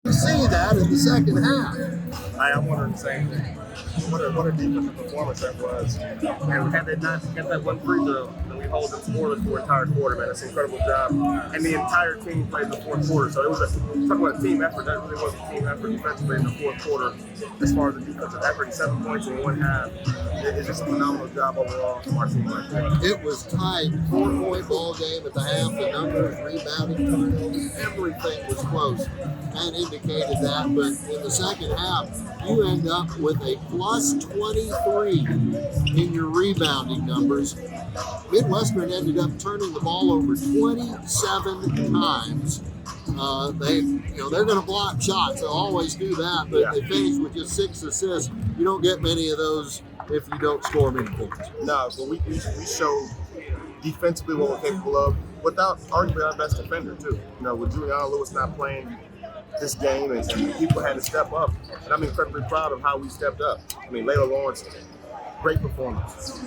You see that in the second half. I'm wondering the same thing. What a defensive performance that was. And had they not get that one free throw, then we hold them scoreless for the entire quarter, man. It's an incredible job. And the entire team played the fourth quarter. So it was talking about a team effort. That really was a team effort defensively in the fourth quarter as far as the defensive effort. 7 points in one half. It's just a phenomenal job overall from our team right there. It was tied 4-point ball game at the half. The numbers, rebounding, turnovers, everything was close and indicated that. But in the second half, you end up with a plus 23 in your rebounding numbers. Midwestern ended up turning the ball over 27 times. They're going to block shots. They'll always do that, but they finished with just 6 assists. You don't get many of those if you don't score many points. No, but we showed defensively what we're capable of without arguably our best defender too. With Juliana Lewis not playing this game and people had to step up. And I'm incredibly proud of how we stepped up. Layla Lawrence, great performance.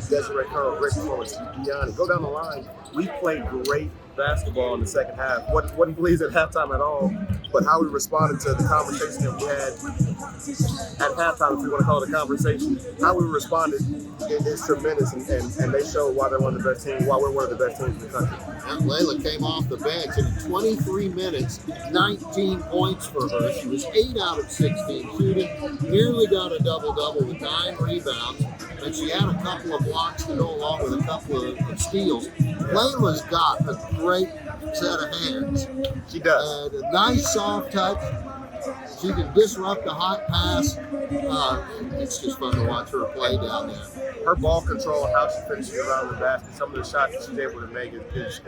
Desiree Curl, great performance. Deani, go down the line. We played great basketball in the second half. Wasn't pleased at halftime at all, but how we responded to the conversation that we had at halftime, if you want to call it a conversation, how we responded is tremendous, and they show why they're one of the best teams, why we're one of the best teams in the country. And Layla came off the bench in 23 minutes, 19 points for her. She was 8 out of 16 shooting, nearly got a double-double with 9 rebounds, and she had a couple of blocks to go along with a couple of steals. Layla's got a great set of hands. She does. And a nice soft touch. She can disrupt the hot pass. It's just fun to watch her play down there. Her ball control, how she finishes around the basket, some of the shots that she's able to make is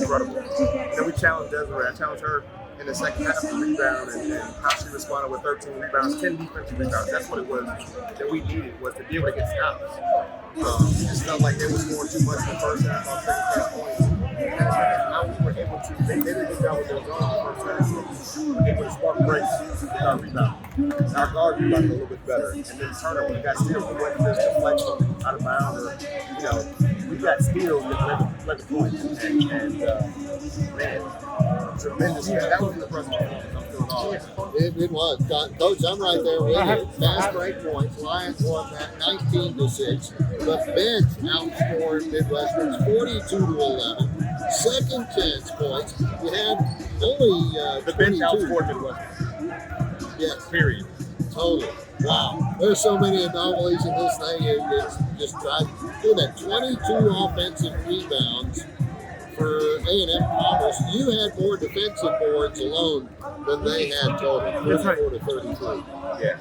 incredible. We challenged Desiree. I challenged her in the second half to rebound and how she responded with 13 rebounds, 10 defensive rebounds. That's what it was that we needed, was to be able to get stops. It just felt like they were scoring too much in the first half on second half points. And how we were able to, they did a good job with their zone in the first half. We were able to spark breaks with our rebound. Our guard rebounded a little bit better. And then Turner, when we got steals, we went to this deflection out of bounds. We got steals that led the points. And man, tremendous. That was the first one. It was. Coach, I'm right there with you. Fast break points. Lions won that 19-6. The bench outscored Midwestern's 42-11. Second chance points. You had only the bench outscored Midwestern. Yes. Period. Totally. Wow. There's so many anomalies in this thing. It's just tried. Look at that. 22 offensive rebounds for A&M-Commerce. You had more defensive boards alone than they had total. 34 to 33. Yeah.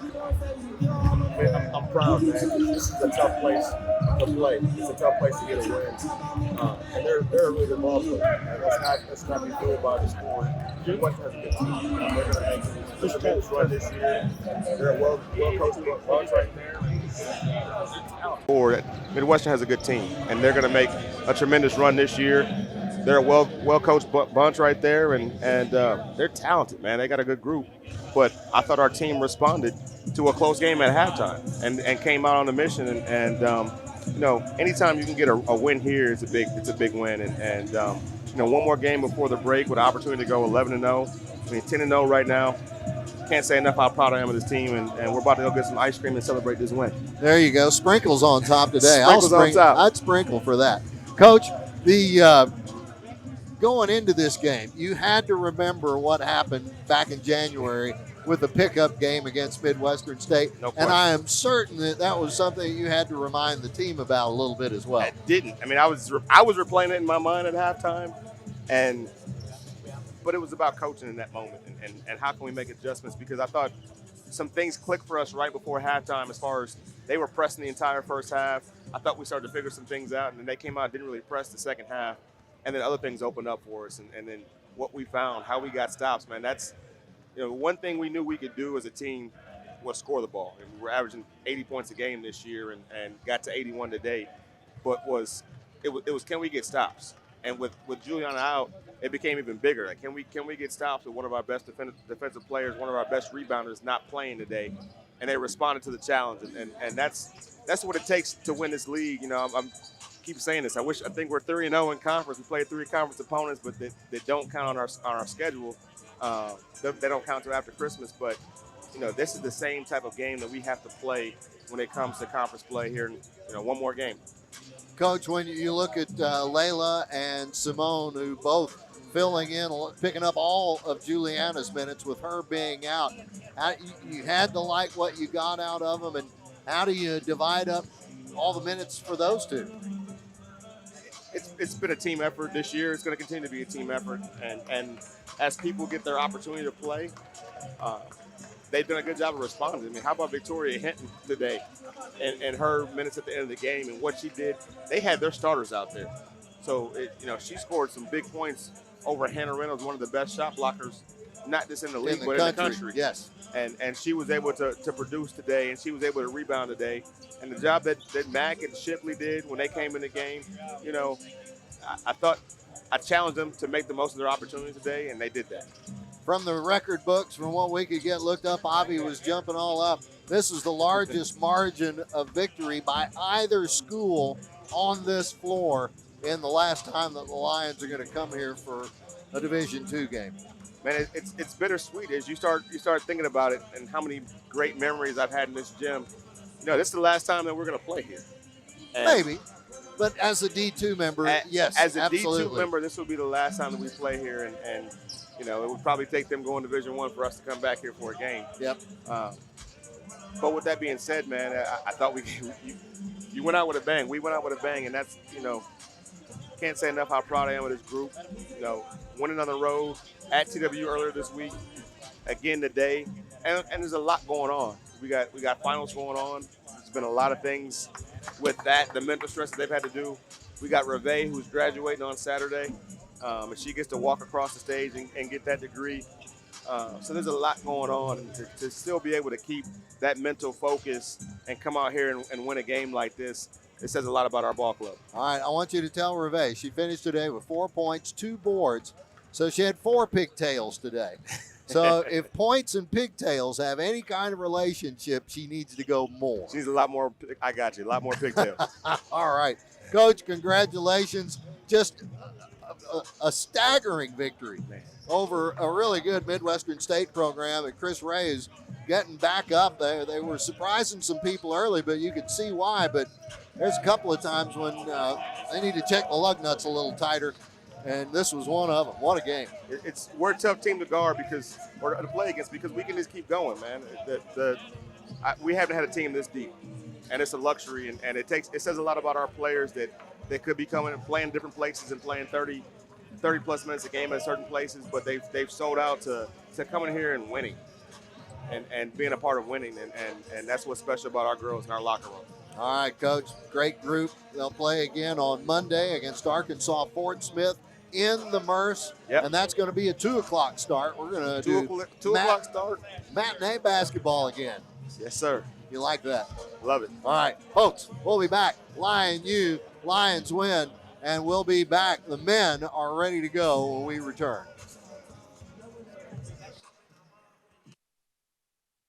I'm proud, man. This is a tough place to play. It's a tough place to get a win. And they're a really good ball player. And let's not be fooled by the score. Midwestern has a good team. They're going to make a tremendous run this year. They're a well-coached bunch right there. Midwestern has a good team, and they're going to make a tremendous run this year. They're a well-coached bunch right there, and they're talented, man. They got a good group. But I thought our team responded to a close game at halftime and came out on a mission. And anytime you can get a win here, it's a big win. And one more game before the break with an opportunity to go 11-0. 10-0 right now. Can't say enough how proud I am of this team, and we're about to go get some ice cream and celebrate this win. There you go. Sprinkles on top today. Sprinkles on top. I'd sprinkle for that. Coach, going into this game, you had to remember what happened back in January with the pickup game against Midwestern State. No question. And I am certain that was something you had to remind the team about a little bit as well. I didn't. I was replaying it in my mind at halftime, but it was about coaching in that moment and how can we make adjustments, because I thought some things clicked for us right before halftime as far as they were pressing the entire first half. I thought we started to figure some things out, and then they came out and didn't really press the second half. And then other things opened up for us, and then what we found, how we got stops, man. That's one thing we knew we could do as a team was score the ball. And we were averaging 80 points a game this year, and got to 81 today. But it was can we get stops? And with Juliana out, it became even bigger. Like, can we get stops with one of our best defensive players, one of our best rebounders not playing today? And they responded to the challenge, and that's what it takes to win this league. I'm keep saying this. I think we're 3-0 in conference. We played 3 conference opponents, but that don't count on our schedule. They don't count until after Christmas, but this is the same type of game that we have to play when it comes to conference play here. One more game. Coach, when you look at Layla and Simone, who both filling in, picking up all of Juliana's minutes with her being out, you had to like what you got out of them, and how do you divide up all the minutes for those two? It's been a team effort this year. It's going to continue to be a team effort, and as people get their opportunity to play, they've done a good job of responding. I mean, how about Victoria Hinton today and her minutes at the end of the game and what she did? They had their starters out there. So, she scored some big points over Hannah Reynolds, one of the best shot blockers, not just in the league, but in the country. Yes. And she was able to produce today, and she was able to rebound today. And the job that Mack and Shipley did when they came in the game, I thought I challenged them to make the most of their opportunity today, and they did that. From the record books, from what we could get looked up, Avi was jumping all up. This is the largest margin of victory by either school on this floor in the last time that the Lions are going to come here for a Division II game. Man, it's bittersweet as you start thinking about it and how many great memories I've had in this gym. This is the last time that we're going to play here. And maybe, but as a D2 member, yes, as a absolutely. D2 member, this will be the last time that we play here, and it would probably take them going to Division I for us to come back here for a game. Yep. But with that being said, man, I thought you went out with a bang. We went out with a bang, and that's can't say enough how proud I am of this group. Winning on the road at TW earlier this week, again today, and there's a lot going on. We got finals going on. There's been a lot of things with that, the mental stress that they've had to do. We got Reve, who's graduating on Saturday, and she gets to walk across the stage and get that degree. So there's a lot going on, and to still be able to keep that mental focus and come out here and win a game like this, it says a lot about our ball club. All right, I want you to tell Reve she finished today with 4 points, 2 boards, so she had 4 pigtails today. So if points and pigtails have any kind of relationship, she needs to go more. She needs a lot more. I got you. A lot more pigtails. All right, Coach, congratulations. Just a staggering victory over a really good Midwestern State program. And Chris Ray is getting back up. They were surprising some people early, but you could see why. But there's a couple of times when they need to check the lug nuts a little tighter, and this was one of them. What a game. We're a tough team to guard or to play against because we can just keep going, man. We haven't had a team this deep, and it's a luxury, and it says a lot about our players that they could be coming and playing different places and playing 30 plus minutes a game at certain places, but they've sold out to coming here and winning and being a part of winning, and that's what's special about our girls in our locker room. All right, Coach, great group. They'll play again on Monday against Arkansas Fort Smith in the Merce, and that's going to be a 2 o'clock start. We're going to do 2 o'clock start. Matinee basketball again. Yes, sir. You like that? Love it. All right, folks, we'll be back. Lions win, and we'll be back. The men are ready to go when we return.